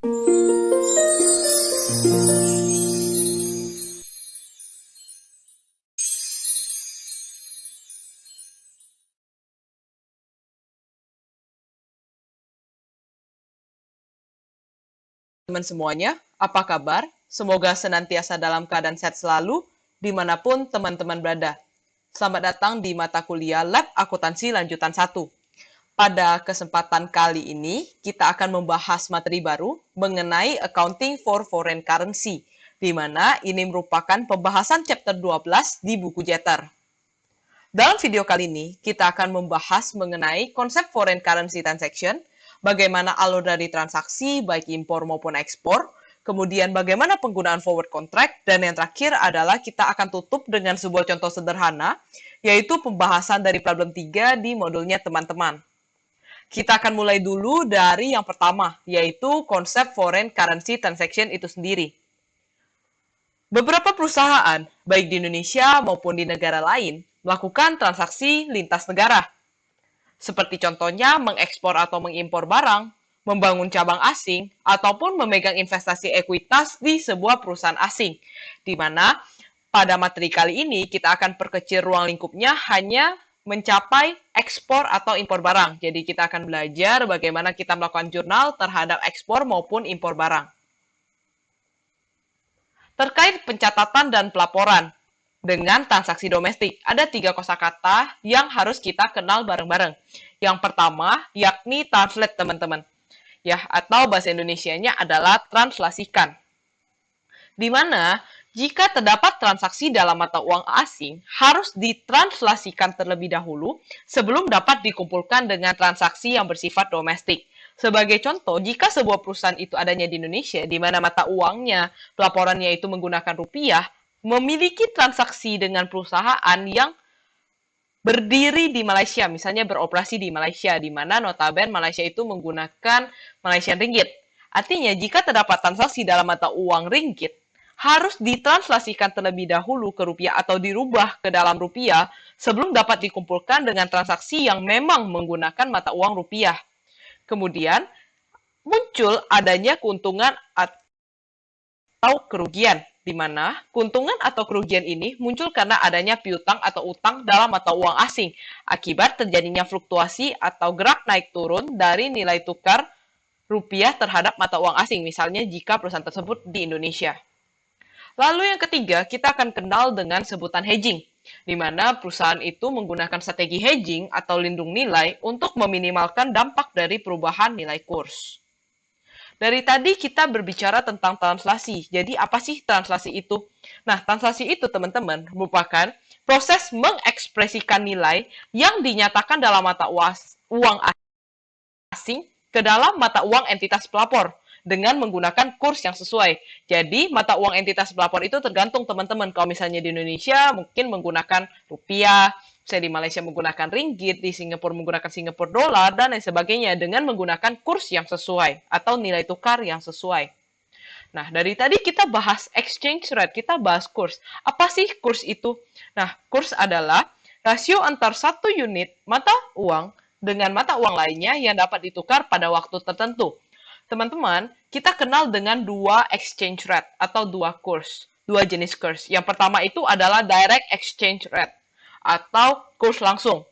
Teman semuanya, apa kabar? Semoga senantiasa dalam keadaan sehat selalu, dimanapun teman-teman berada. Selamat datang di mata kuliah Lab Akuntansi Lanjutan 1. Pada kesempatan kali ini, kita akan membahas materi baru mengenai Accounting for Foreign Currency, di mana ini merupakan pembahasan chapter 12 di buku Jeter. Dalam video kali ini, kita akan membahas mengenai konsep foreign currency transaction, bagaimana alur dari transaksi baik impor maupun ekspor, kemudian bagaimana penggunaan forward contract, dan yang terakhir adalah kita akan tutup dengan sebuah contoh sederhana, yaitu pembahasan dari problem 3 di modulnya teman-teman. Kita akan mulai dulu dari yang pertama, yaitu konsep foreign currency transaction itu sendiri. Beberapa perusahaan, baik di Indonesia maupun di negara lain, melakukan transaksi lintas negara. Seperti contohnya mengekspor atau mengimpor barang, membangun cabang asing, ataupun memegang investasi ekuitas di sebuah perusahaan asing. Di mana pada materi kali ini kita akan perkecil ruang lingkupnya hanya mencapai ekspor atau impor barang. Jadi kita akan belajar bagaimana kita melakukan jurnal terhadap ekspor maupun impor barang. Terkait pencatatan dan pelaporan dengan transaksi domestik, ada 3 kosakata yang harus kita kenal bareng-bareng. Yang pertama, yakni translate, teman-teman. Ya, atau bahasa Indonesianya adalah translasikan. Di mana jika terdapat transaksi dalam mata uang asing, harus ditranslasikan terlebih dahulu sebelum dapat dikumpulkan dengan transaksi yang bersifat domestik. Sebagai contoh, jika sebuah perusahaan itu adanya di Indonesia, di mana mata uangnya, pelaporannya itu menggunakan rupiah, memiliki transaksi dengan perusahaan yang berdiri di Malaysia, misalnya beroperasi di Malaysia, di mana notabene Malaysia itu menggunakan Malaysian Ringgit. Artinya, jika terdapat transaksi dalam mata uang ringgit, harus ditranslasikan terlebih dahulu ke rupiah atau dirubah ke dalam rupiah sebelum dapat dikumpulkan dengan transaksi yang memang menggunakan mata uang rupiah. Kemudian, muncul adanya keuntungan atau kerugian, di mana keuntungan atau kerugian ini muncul karena adanya piutang atau utang dalam mata uang asing, akibat terjadinya fluktuasi atau gerak naik turun dari nilai tukar rupiah terhadap mata uang asing, misalnya jika perusahaan tersebut di Indonesia. Lalu yang ketiga, kita akan kenal dengan sebutan hedging, di mana perusahaan itu menggunakan strategi hedging atau lindung nilai untuk meminimalkan dampak dari perubahan nilai kurs. Dari tadi kita berbicara tentang translasi. Jadi apa sih translasi itu? Nah, translasi itu teman-teman merupakan proses mengekspresikan nilai yang dinyatakan dalam mata uang asing ke dalam mata uang entitas pelapor dengan menggunakan kurs yang sesuai. Jadi, mata uang entitas pelapor itu tergantung teman-teman. Kalau misalnya di Indonesia mungkin menggunakan rupiah, saya di Malaysia menggunakan ringgit, di Singapura menggunakan Singapura dolar, dan lain sebagainya dengan menggunakan kurs yang sesuai atau nilai tukar yang sesuai. Nah, dari tadi kita bahas exchange rate, kita bahas kurs. Apa sih kurs itu? Nah, kurs adalah rasio antar satu unit mata uang dengan mata uang lainnya yang dapat ditukar pada waktu tertentu. Teman-teman, kita kenal dengan dua exchange rate atau dua kurs, dua jenis kurs. Yang pertama itu adalah direct exchange rate atau kurs langsung,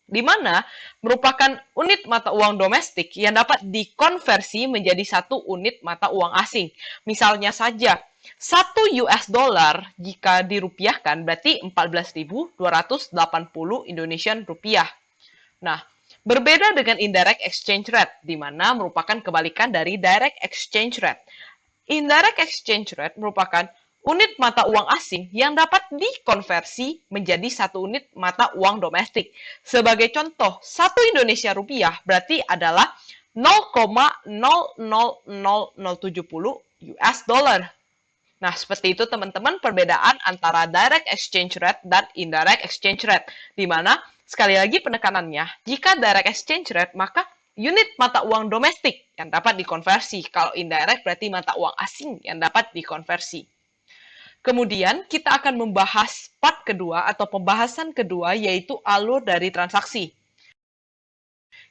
di mana merupakan unit mata uang domestik yang dapat dikonversi menjadi satu unit mata uang asing. Misalnya saja, 1 US dollar jika dirupiahkan berarti 14.280 Indonesian rupiah. Nah, berbeda dengan indirect exchange rate, di mana merupakan kebalikan dari direct exchange rate. Indirect exchange rate merupakan unit mata uang asing yang dapat dikonversi menjadi satu unit mata uang domestik. Sebagai contoh, 1 Indonesia rupiah berarti adalah 0,000070 US dollar. Nah, seperti itu teman-teman perbedaan antara direct exchange rate dan indirect exchange rate. Di mana, sekali lagi penekanannya, jika direct exchange rate, maka unit mata uang domestik yang dapat dikonversi. Kalau indirect berarti mata uang asing yang dapat dikonversi. Kemudian, kita akan membahas part kedua atau pembahasan kedua, yaitu alur dari transaksi.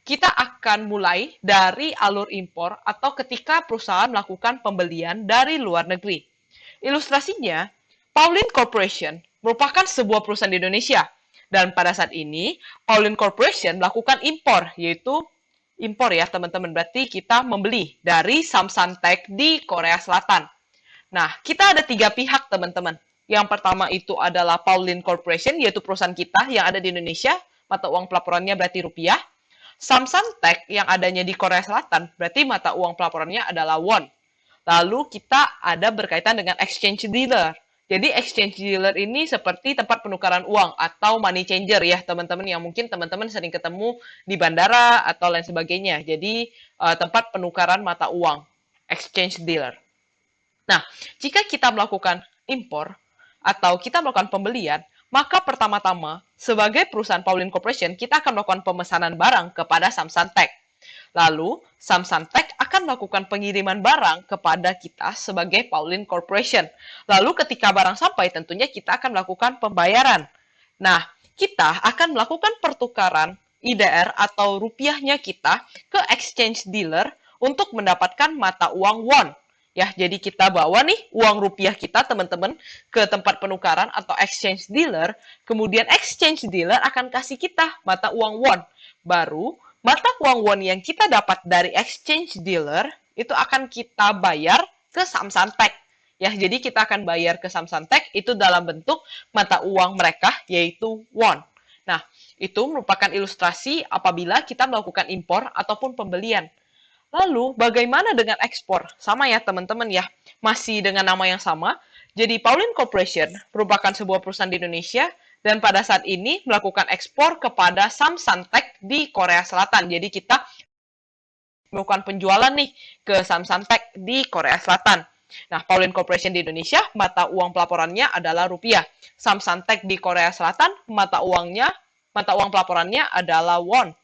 kita akan mulai dari alur impor atau ketika perusahaan melakukan pembelian dari luar negeri. Ilustrasinya, Pauline Corporation merupakan sebuah perusahaan di Indonesia. Dan pada saat ini, Pauline Corporation melakukan impor, yaitu impor ya teman-teman. Berarti kita membeli dari Samsung-Tech di Korea Selatan. Nah, kita ada 3 pihak teman-teman. Yang pertama itu adalah Pauline Corporation, yaitu perusahaan kita yang ada di Indonesia. Mata uang pelaporannya berarti rupiah. Samsung-Tech yang adanya di Korea Selatan, berarti mata uang pelaporannya adalah won. Lalu kita ada berkaitan dengan exchange dealer. Jadi exchange dealer ini seperti tempat penukaran uang atau money changer ya teman-teman yang mungkin teman-teman sering ketemu di bandara atau lain sebagainya. Jadi tempat penukaran mata uang, exchange dealer. Nah, jika kita melakukan impor atau kita melakukan pembelian, maka pertama-tama sebagai perusahaan Pauline Corporation kita akan melakukan pemesanan barang kepada Samsung-Tech. Lalu, Samsung-Tech akan melakukan pengiriman barang kepada kita sebagai Pauline Corporation. Lalu ketika barang sampai, tentunya kita akan melakukan pembayaran. Nah, kita akan melakukan pertukaran IDR atau rupiahnya kita ke exchange dealer untuk mendapatkan mata uang won. Ya, jadi kita bawa nih uang rupiah kita, teman-teman, ke tempat penukaran atau exchange dealer. Kemudian exchange dealer akan kasih kita mata uang won. Baru mata uang won yang kita dapat dari exchange dealer itu akan kita bayar ke Samsung-Tech. Ya, jadi kita akan bayar ke Samsung-Tech itu dalam bentuk mata uang mereka yaitu won. Nah, itu merupakan ilustrasi apabila kita melakukan impor ataupun pembelian. Lalu, bagaimana dengan ekspor? Sama ya, teman-teman ya. Masih dengan nama yang sama. Jadi, Pauline Corporation merupakan sebuah perusahaan di Indonesia dan pada saat ini melakukan ekspor kepada Samsung-Tech di Korea Selatan. Jadi kita melakukan penjualan nih ke Samsung-Tech di Korea Selatan. Nah, Pauline Corporation di Indonesia, mata uang pelaporannya adalah rupiah. Samsung-Tech di Korea Selatan, mata uang pelaporannya adalah won.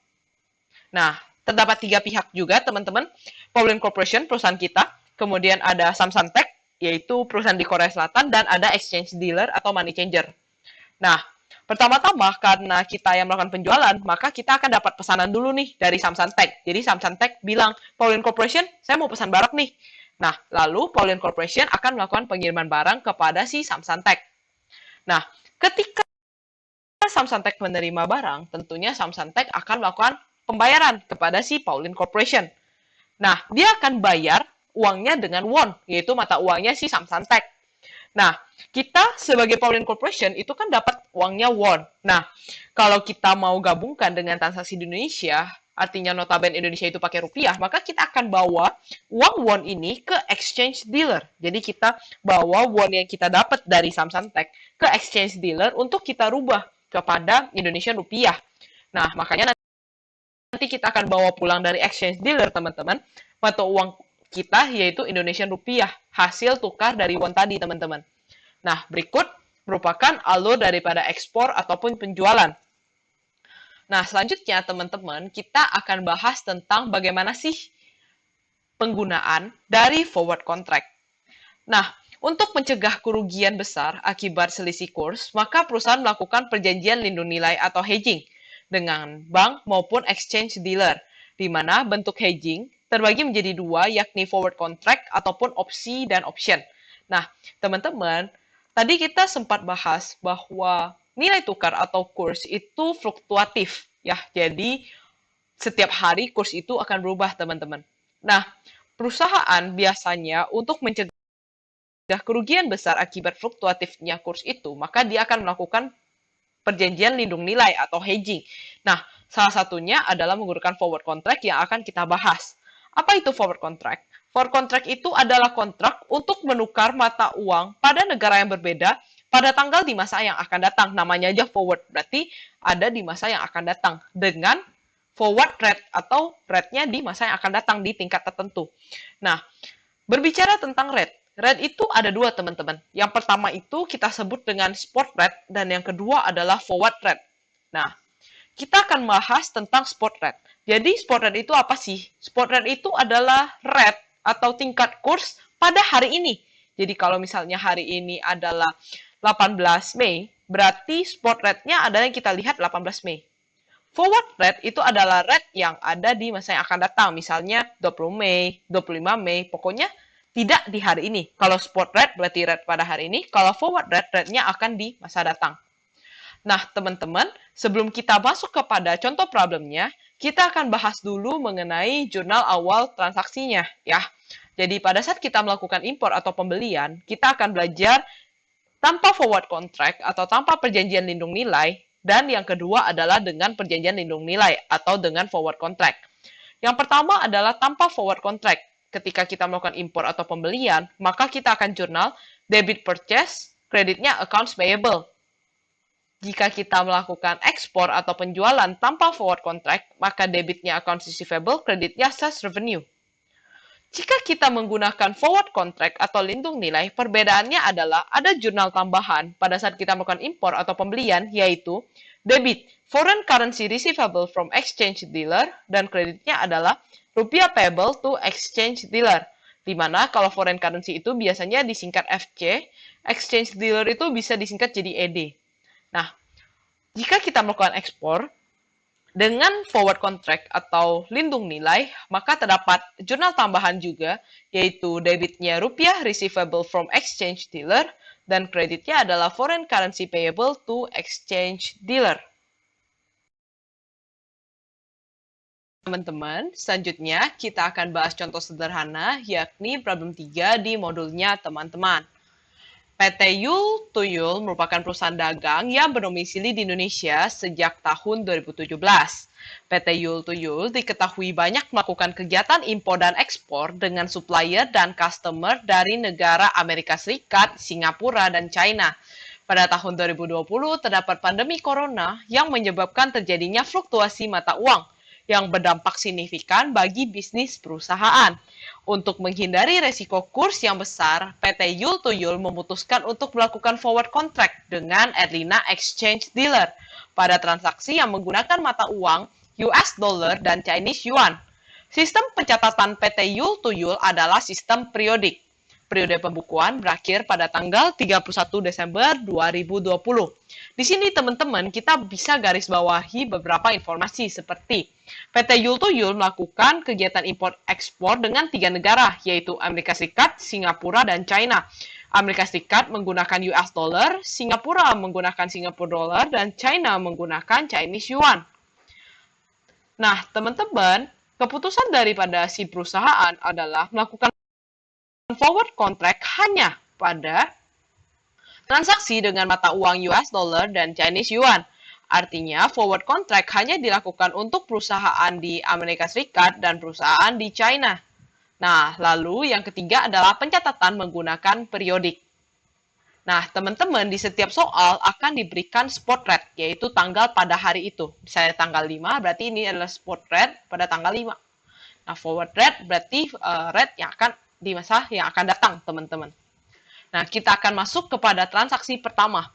Nah, terdapat 3 pihak juga, teman-teman. Pauline Corporation, perusahaan kita. Kemudian ada Samsung-Tech, yaitu perusahaan di Korea Selatan. Dan ada exchange dealer atau money changer. Nah, pertama-tama karena kita yang melakukan penjualan, maka kita akan dapat pesanan dulu nih dari Samsung-Tech. Jadi Samsung-Tech bilang, Pauline Corporation, saya mau pesan barang nih. Nah, lalu Pauline Corporation akan melakukan pengiriman barang kepada si Samsung-Tech. Nah, ketika Samsung-Tech menerima barang, tentunya Samsung-Tech akan melakukan pembayaran kepada si Pauline Corporation. Nah, dia akan bayar uangnya dengan won, yaitu mata uangnya si Samsung-Tech. Nah, kita sebagai Pauline Corporation itu kan dapat uangnya won. Nah, kalau kita mau gabungkan dengan transaksi di Indonesia, artinya notabene Indonesia itu pakai rupiah, maka kita akan bawa uang won ini ke exchange dealer. Jadi kita bawa won yang kita dapat dari Samsung-Tech ke exchange dealer untuk kita rubah kepada Indonesian rupiah. Nah, makanya nanti kita akan bawa pulang dari exchange dealer, teman-teman, mata uang kita yaitu Indonesian rupiah, hasil tukar dari won tadi, teman-teman. Nah, berikut merupakan alur daripada ekspor ataupun penjualan. Nah, selanjutnya teman-teman, kita akan bahas tentang bagaimana sih penggunaan dari forward contract. Nah, untuk mencegah kerugian besar akibat selisih kurs, maka perusahaan melakukan perjanjian lindung nilai atau hedging dengan bank maupun exchange dealer, di mana bentuk hedging terbagi menjadi 2, yakni forward contract ataupun opsi dan option. Nah, teman-teman, tadi kita sempat bahas bahwa nilai tukar atau kurs itu fluktuatif, ya. Jadi, setiap hari kurs itu akan berubah, teman-teman. Nah, perusahaan biasanya untuk mencegah kerugian besar akibat fluktuatifnya kurs itu, maka dia akan melakukan perjanjian lindung nilai atau hedging. Nah, salah satunya adalah menggunakan forward contract yang akan kita bahas. Apa itu forward contract? Forward contract itu adalah kontrak untuk menukar mata uang pada negara yang berbeda pada tanggal di masa yang akan datang. Namanya aja forward, berarti ada di masa yang akan datang dengan forward rate atau rate-nya di masa yang akan datang di tingkat tertentu. Nah, berbicara tentang rate itu ada 2, teman-teman. Yang pertama itu kita sebut dengan spot rate dan yang kedua adalah forward rate. Nah, kita akan bahas tentang spot rate. Jadi spot rate itu apa sih? Spot rate itu adalah rate atau tingkat kurs pada hari ini. Jadi kalau misalnya hari ini adalah 18 Mei, berarti spot rate-nya adalah yang kita lihat 18 Mei. Forward rate itu adalah rate yang ada di masa yang akan datang. Misalnya 20 Mei, 25 Mei, pokoknya tidak di hari ini. Kalau spot rate berarti rate pada hari ini, kalau forward rate, rate-nya akan di masa datang. Nah, teman-teman, sebelum kita masuk kepada contoh problemnya, kita akan bahas dulu mengenai jurnal awal transaksinya, ya. Jadi, pada saat kita melakukan impor atau pembelian, kita akan belajar tanpa forward contract atau tanpa perjanjian lindung nilai, dan yang kedua adalah dengan perjanjian lindung nilai atau dengan forward contract. Yang pertama adalah tanpa forward contract. Ketika kita melakukan impor atau pembelian, maka kita akan jurnal debit purchase, kreditnya accounts payable. Jika kita melakukan ekspor atau penjualan tanpa forward contract, maka debitnya accounts receivable, kreditnya sales revenue. Jika kita menggunakan forward contract atau lindung nilai, perbedaannya adalah ada jurnal tambahan pada saat kita melakukan impor atau pembelian, yaitu debit foreign currency receivable from exchange dealer, dan kreditnya adalah rupiah payable to exchange dealer. Di mana kalau foreign currency itu biasanya disingkat FC, exchange dealer itu bisa disingkat jadi ED. Nah, jika kita melakukan ekspor, dengan forward contract atau lindung nilai, maka terdapat jurnal tambahan juga, yaitu debitnya rupiah receivable from exchange dealer, dan kreditnya adalah foreign currency payable to exchange dealer. Teman-teman, selanjutnya kita akan bahas contoh sederhana, yakni problem 3 di modulnya teman-teman. PT Yul Tuyul merupakan perusahaan dagang yang berdomisili di Indonesia sejak tahun 2017. PT Yul Tuyul diketahui banyak melakukan kegiatan impor dan ekspor dengan supplier dan customer dari negara Amerika Serikat, Singapura, dan China. Pada tahun 2020 terdapat pandemi corona yang menyebabkan terjadinya fluktuasi mata uang yang berdampak signifikan bagi bisnis perusahaan. Untuk menghindari resiko kurs yang besar, PT Yul Tuyul memutuskan untuk melakukan forward contract dengan Erlina Exchange Dealer pada transaksi yang menggunakan mata uang US dollar dan Chinese yuan. Sistem pencatatan PT Yul Tuyul adalah sistem periodik. Periode pembukuan berakhir pada tanggal 31 Desember 2020. Di sini teman-teman kita bisa garis bawahi beberapa informasi seperti PT Yul Tuyul melakukan kegiatan impor ekspor dengan 3 negara, yaitu Amerika Serikat, Singapura, dan China. Amerika Serikat menggunakan US dollar, Singapura menggunakan Singapore dollar, dan China menggunakan Chinese yuan. Nah, teman-teman, keputusan daripada si perusahaan adalah melakukan forward contract hanya pada transaksi dengan mata uang US dollar dan Chinese yuan. Artinya, forward contract hanya dilakukan untuk perusahaan di Amerika Serikat dan perusahaan di China. Nah, lalu yang ketiga adalah pencatatan menggunakan periodik. Nah, teman-teman di setiap soal akan diberikan spot rate, yaitu tanggal pada hari itu. Misalnya tanggal 5, berarti ini adalah spot rate pada tanggal 5. Nah, forward rate berarti rate yang akan di masa yang akan datang, teman-teman. Nah, kita akan masuk kepada transaksi pertama.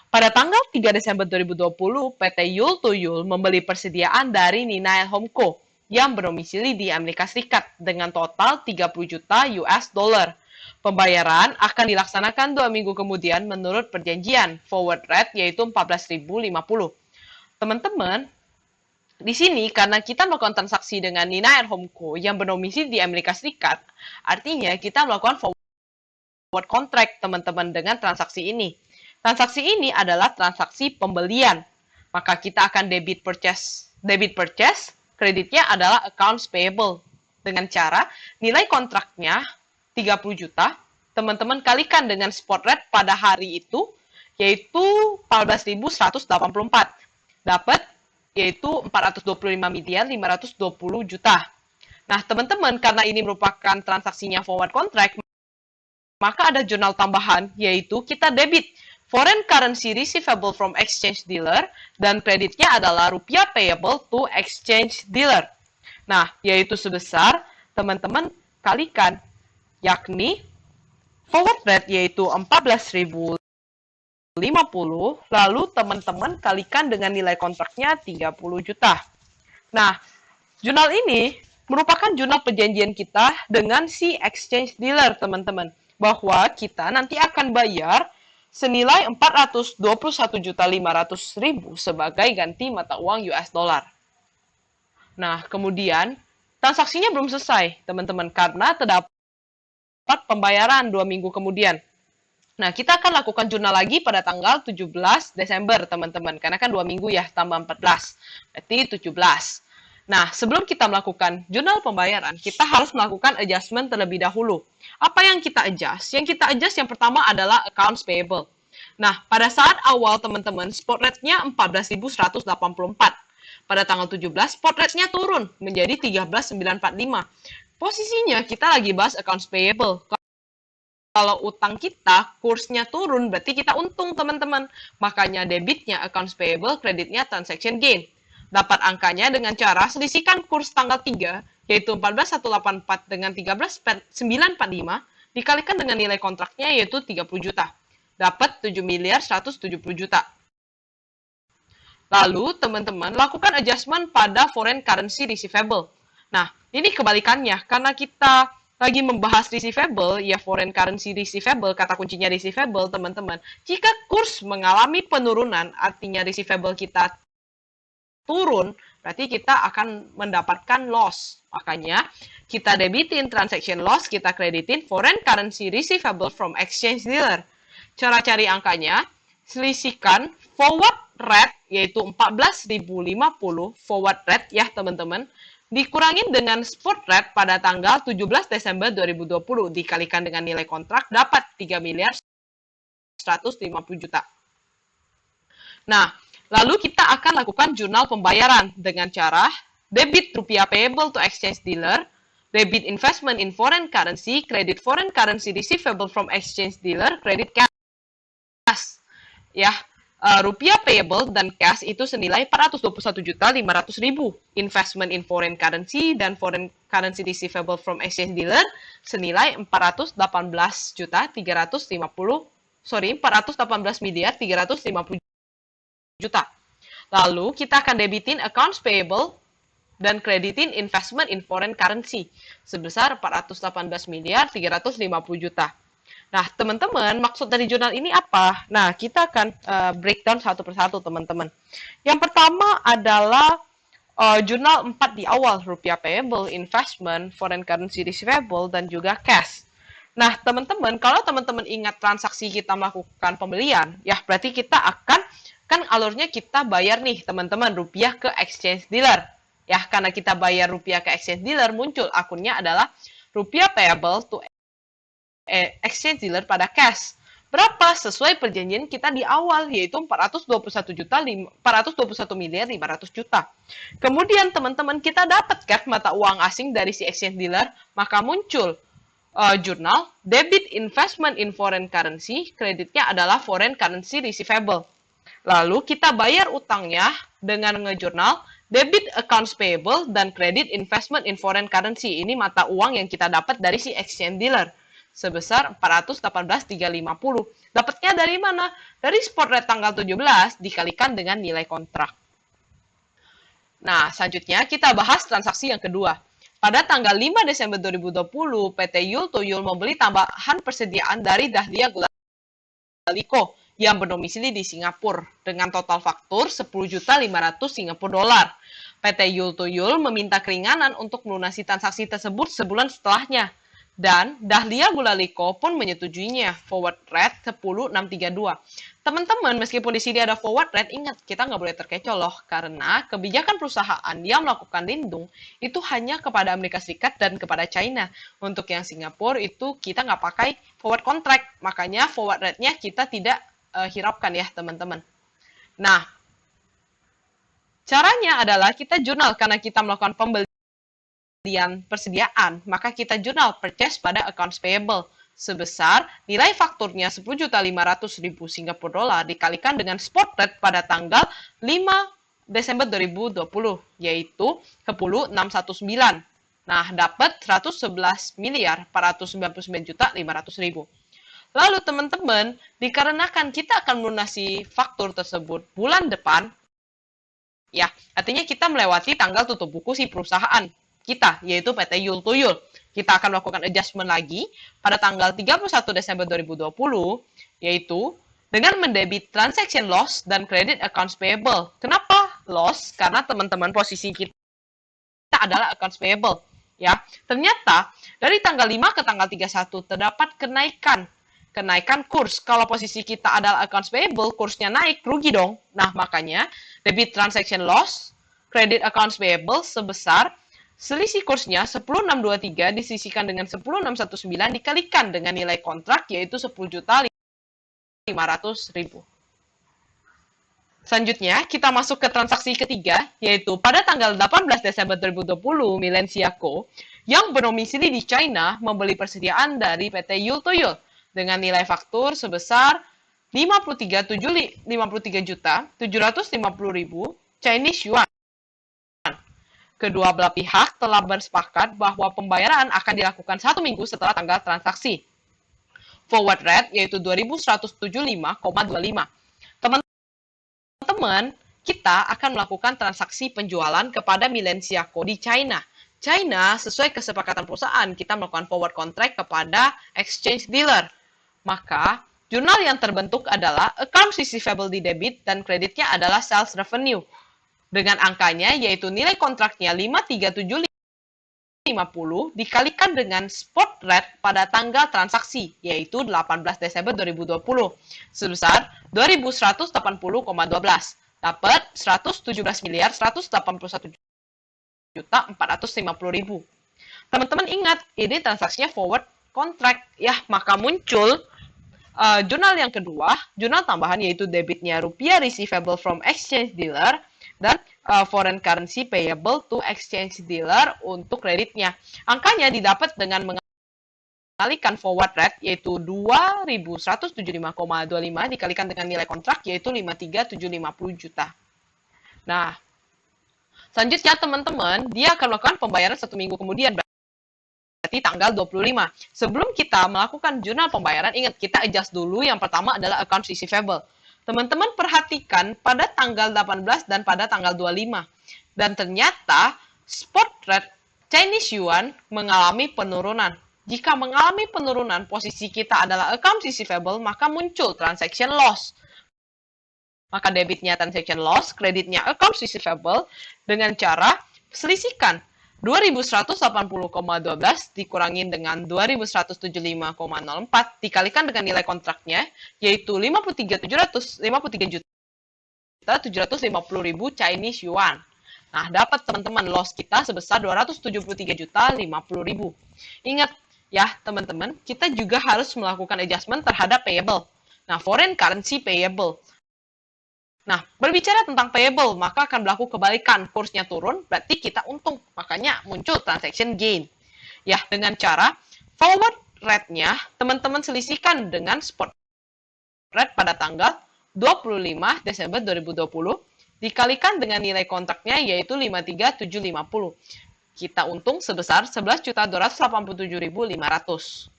Pada tanggal 3 Desember 2020, PT Yul Tuyul membeli persediaan dari Ninael Homco yang berdomisili di Amerika Serikat dengan total 30 juta US dollar. Pembayaran akan dilaksanakan 2 minggu kemudian menurut perjanjian forward rate yaitu 14.050. Teman-teman, di sini, karena kita melakukan transaksi dengan Ninael Homco yang berdomisili di Amerika Serikat, artinya kita melakukan forward contract, teman-teman, dengan transaksi ini. Transaksi ini adalah transaksi pembelian. Maka kita akan debit purchase, kreditnya adalah accounts payable. Dengan cara nilai kontraknya 30 juta, teman-teman kalikan dengan spot rate pada hari itu, yaitu 14.184. Dapat yaitu 425.520 juta. Nah, teman-teman, karena ini merupakan transaksinya forward contract, maka ada jurnal tambahan, yaitu kita debit foreign currency receivable from exchange dealer, dan kreditnya adalah rupiah payable to exchange dealer. Nah, yaitu sebesar, teman-teman kalikan, yakni forward rate yaitu 14.050, lalu teman-teman kalikan dengan nilai kontraknya 30 juta. Nah, jurnal ini merupakan jurnal perjanjian kita dengan si exchange dealer, teman-teman. Bahwa kita nanti akan bayar senilai 421.500.000 sebagai ganti mata uang US dollar. Nah, kemudian transaksinya belum selesai, teman-teman, karena terdapat pembayaran 2 minggu kemudian. Nah, kita akan lakukan jurnal lagi pada tanggal 17 Desember, teman-teman. Karena kan 2 minggu ya, tambah 14. Berarti 17. Nah, sebelum kita melakukan jurnal pembayaran, kita harus melakukan adjustment terlebih dahulu. Apa yang kita adjust? Yang kita adjust yang pertama adalah accounts payable. Nah, pada saat awal, teman-teman, spot rate-nya 14.184. Pada tanggal 17, spot rate-nya turun menjadi 13.945. Posisinya kita lagi bahas accounts payable. Kalau utang kita kursnya turun, berarti kita untung, teman-teman. Makanya debitnya accounts payable, kreditnya transaction gain. Dapat angkanya dengan cara selisihkan kurs tanggal 3, yaitu 14.184 dengan 13.945, dikalikan dengan nilai kontraknya, yaitu 30 juta. Dapat 7.170 juta. Lalu, teman-teman, lakukan adjustment pada foreign currency receivable. Nah, ini kebalikannya. Karena kita lagi membahas receivable, ya foreign currency receivable, kata kuncinya receivable, teman-teman. Jika kurs mengalami penurunan, artinya receivable kita turun, berarti kita akan mendapatkan loss. Makanya, kita debitin transaction loss, kita kreditin foreign currency receivable from exchange dealer. Cara cari angkanya, selisihkan forward rate, yaitu 14.050 forward rate ya, teman-teman, dikurangin dengan spot rate pada tanggal 17 Desember 2020 dikalikan dengan nilai kontrak dapat 3.150 juta. Nah, lalu kita akan lakukan jurnal pembayaran dengan cara debit rupiah payable to exchange dealer, debit investment in foreign currency, credit foreign currency receivable from exchange dealer, credit cash. Ya, rupiah payable dan cash itu senilai 421.500.000. Investment in foreign currency dan foreign currency receivable from exchange dealer senilai 418.350 juta. Lalu kita akan debitin accounts payable dan kreditin investment in foreign currency sebesar 418.350 juta. Nah, teman-teman, maksud dari jurnal ini apa? Nah, kita akan breakdown satu persatu, teman-teman. Yang pertama adalah jurnal 4 di awal, rupiah payable, investment, foreign currency receivable, dan juga cash. Nah, teman-teman, kalau teman-teman ingat transaksi kita melakukan pembelian, ya berarti kita akan, kan alurnya kita bayar nih, teman-teman, rupiah ke exchange dealer. Ya, karena kita bayar rupiah ke exchange dealer, muncul akunnya adalah rupiah payable to exchange dealer pada cash. Berapa? Sesuai perjanjian kita di awal, yaitu 421.500.000. Kemudian teman-teman kita dapat kan mata uang asing dari si exchange dealer, maka muncul jurnal debit investment in foreign currency, kreditnya adalah foreign currency receivable. Lalu kita bayar utangnya dengan ngejurnal debit accounts payable dan credit investment in foreign currency. Ini mata uang yang kita dapat dari si exchange dealer sebesar 418.350. Dapatnya dari mana? Dari spot rate tanggal 17 dikalikan dengan nilai kontrak. Nah, selanjutnya kita bahas transaksi yang kedua. Pada tanggal 5 Desember 2020, PT Yul Tuyul membeli tambahan persediaan dari Dahlia Gulaliko yang berdomisili di Singapura dengan total faktur 10.500.000 Singapura dolar. PT Yul Tuyul meminta keringanan untuk melunasi transaksi tersebut sebulan setelahnya. Dan Dahlia Gulaliko pun menyetujuinya, forward rate 10.632. Teman-teman, meskipun di sini ada forward rate, ingat, kita nggak boleh terkecoh loh, karena kebijakan perusahaan yang melakukan lindung itu hanya kepada Amerika Serikat dan kepada China. Untuk yang Singapura itu kita nggak pakai forward contract, makanya forward rate-nya kita tidak hiraukan ya, teman-teman. Nah, caranya adalah kita jurnal, karena kita melakukan pembelian persediaan, maka kita jurnal purchase pada accounts payable sebesar nilai fakturnya 10.500.000 Singapura dolar dikalikan dengan spot rate pada tanggal 5 Desember 2020, yaitu 10.619. Nah, dapat 111.499.500.000. Lalu teman-teman, dikarenakan kita akan melunasi faktur tersebut bulan depan, ya, artinya kita melewati tanggal tutup buku si perusahaan kita, yaitu PT Yul Tuyul. Kita akan melakukan adjustment lagi pada tanggal 31 Desember 2020, yaitu dengan mendebit transaction loss dan credit accounts payable. Kenapa loss? Karena teman-teman posisi kita adalah accounts payable. Ya, ternyata dari tanggal 5 ke tanggal 31 terdapat kenaikan kurs. Kalau posisi kita adalah accounts payable, kursnya naik, rugi dong. Nah, makanya debit transaction loss, credit accounts payable sebesar selisih kursnya 10.623 disisihkan dengan 10.619 dikalikan dengan nilai kontrak yaitu 10.500.000. Selanjutnya, kita masuk ke transaksi ketiga, yaitu pada tanggal 18 Desember 2020, Milensiaco yang berdomisili di China membeli persediaan dari PT Yul To Yul dengan nilai faktur sebesar 53.750.000 Chinese yuan. Kedua belah pihak telah bersepakat bahwa pembayaran akan dilakukan 1 minggu setelah tanggal transaksi. Forward rate yaitu 2175,25. Teman-teman, kita akan melakukan transaksi penjualan kepada Milensiaco di China. China, sesuai kesepakatan perusahaan, kita melakukan forward contract kepada exchange dealer. Maka, jurnal yang terbentuk adalah accounts receivable di debit dan kreditnya adalah sales revenue. Dengan angkanya, yaitu nilai kontraknya 53750 dikalikan dengan spot rate pada tanggal transaksi, yaitu 18 Desember 2020, sebesar 2.180,12. Dapat 117.181.450.000. Teman-teman ingat, ini transaksinya forward contract, ya, maka muncul jurnal yang kedua, jurnal tambahan yaitu debitnya rupiah receivable from exchange dealer dan foreign currency payable to exchange dealer untuk kreditnya. Angkanya didapat dengan mengalihkan forward rate yaitu 2.175,25 dikalikan dengan nilai kontrak yaitu 53.750 juta. Nah, selanjutnya teman-teman, dia akan melakukan pembayaran 1 minggu kemudian, berarti tanggal 25. Sebelum kita melakukan jurnal pembayaran, ingat kita adjust dulu. Yang pertama adalah accounts receivable. Teman-teman perhatikan pada tanggal 18 dan pada tanggal 25. Dan ternyata spot rate Chinese yuan mengalami penurunan. Jika mengalami penurunan, posisi kita adalah accounts receivable, maka muncul transaction loss. Maka debitnya transaction loss, kreditnya accounts receivable dengan cara selisihkan 2.180,12 dikurangin dengan 2.175,04 dikalikan dengan nilai kontraknya yaitu 53.750.000 Chinese yuan. Nah, dapat teman-teman loss kita sebesar 273.050.000. Ingat ya, teman-teman, kita juga harus melakukan adjustment terhadap payable. Nah, foreign currency payable. Nah, berbicara tentang payable, maka akan berlaku kebalikan. Kursnya turun, berarti kita untung. Makanya muncul transaction gain. Ya, dengan cara forward rate-nya, teman-teman selisihkan dengan spot rate pada tanggal 25 Desember 2020, dikalikan dengan nilai kontraknya, yaitu 53.750. Kita untung sebesar 11.287.500.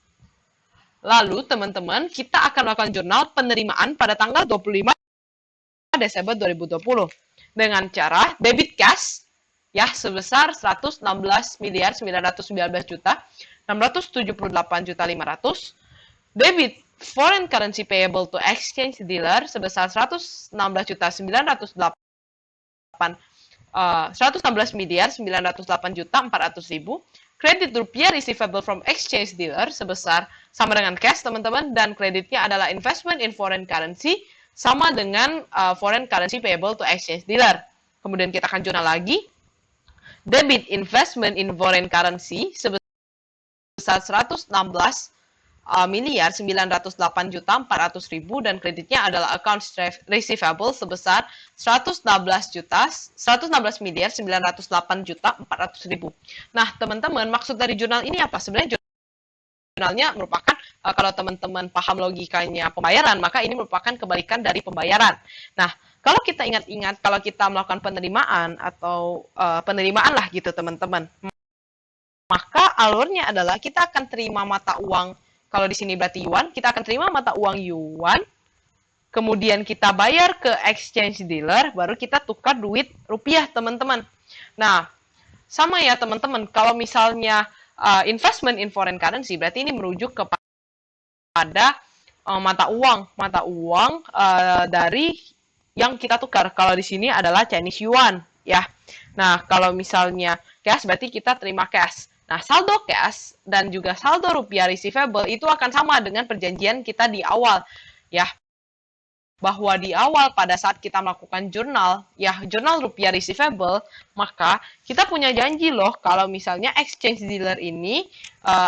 Lalu, teman-teman, kita akan melakukan jurnal penerimaan pada tanggal 25 Desember 2020 dengan cara debit cash ya sebesar 116.919.678.500, debit foreign currency payable to exchange dealer sebesar 116.908.400.000, kredit rupiah receivable from exchange dealer sebesar sama dengan cash teman-teman, dan kreditnya adalah investment in foreign currency sama dengan foreign currency payable to exchange dealer. Kemudian kita akan jurnal lagi. Debit investment in foreign currency sebesar 116.908.400.000 dan kreditnya adalah accounts receivable sebesar 116.908.400.000. Nah, teman-teman, maksud dari jurnal ini apa? Sebenarnya jurnalnya merupakan kalau teman-teman paham logikanya pembayaran, maka ini merupakan kebalikan dari pembayaran. Nah, kalau kita ingat-ingat, kalau kita melakukan penerimaan atau penerimaan lah gitu teman-teman, maka alurnya adalah kita akan terima mata uang, kalau di sini berarti yuan, kita akan terima mata uang yuan, kemudian kita bayar ke exchange dealer, baru kita tukar duit rupiah teman-teman. Nah, sama ya teman-teman, kalau misalnya investment in foreign currency, berarti ini merujuk kepada mata uang dari yang kita tukar. Kalau di sini adalah Chinese yuan, ya. Nah, kalau misalnya cash berarti kita terima cash. Nah, saldo cash dan juga saldo rupiah receivable itu akan sama dengan perjanjian kita di awal, ya. Bahwa di awal pada saat kita melakukan jurnal, ya jurnal rupiah receivable, maka kita punya janji loh kalau misalnya exchange dealer ini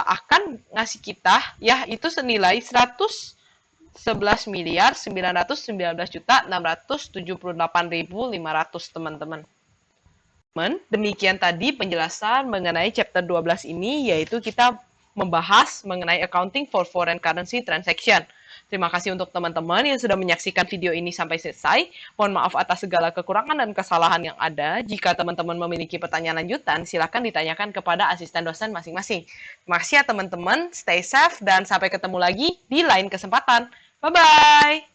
akan ngasih kita ya itu senilai 11 miliar 919 juta 678.500 teman-teman. Demikian tadi penjelasan mengenai chapter 12 ini, yaitu kita membahas mengenai accounting for foreign currency transaction. Terima kasih untuk teman-teman yang sudah menyaksikan video ini sampai selesai. Mohon maaf atas segala kekurangan dan kesalahan yang ada. Jika teman-teman memiliki pertanyaan lanjutan, silakan ditanyakan kepada asisten dosen masing-masing. Terima kasih ya teman-teman, stay safe dan sampai ketemu lagi di lain kesempatan. Bye-bye!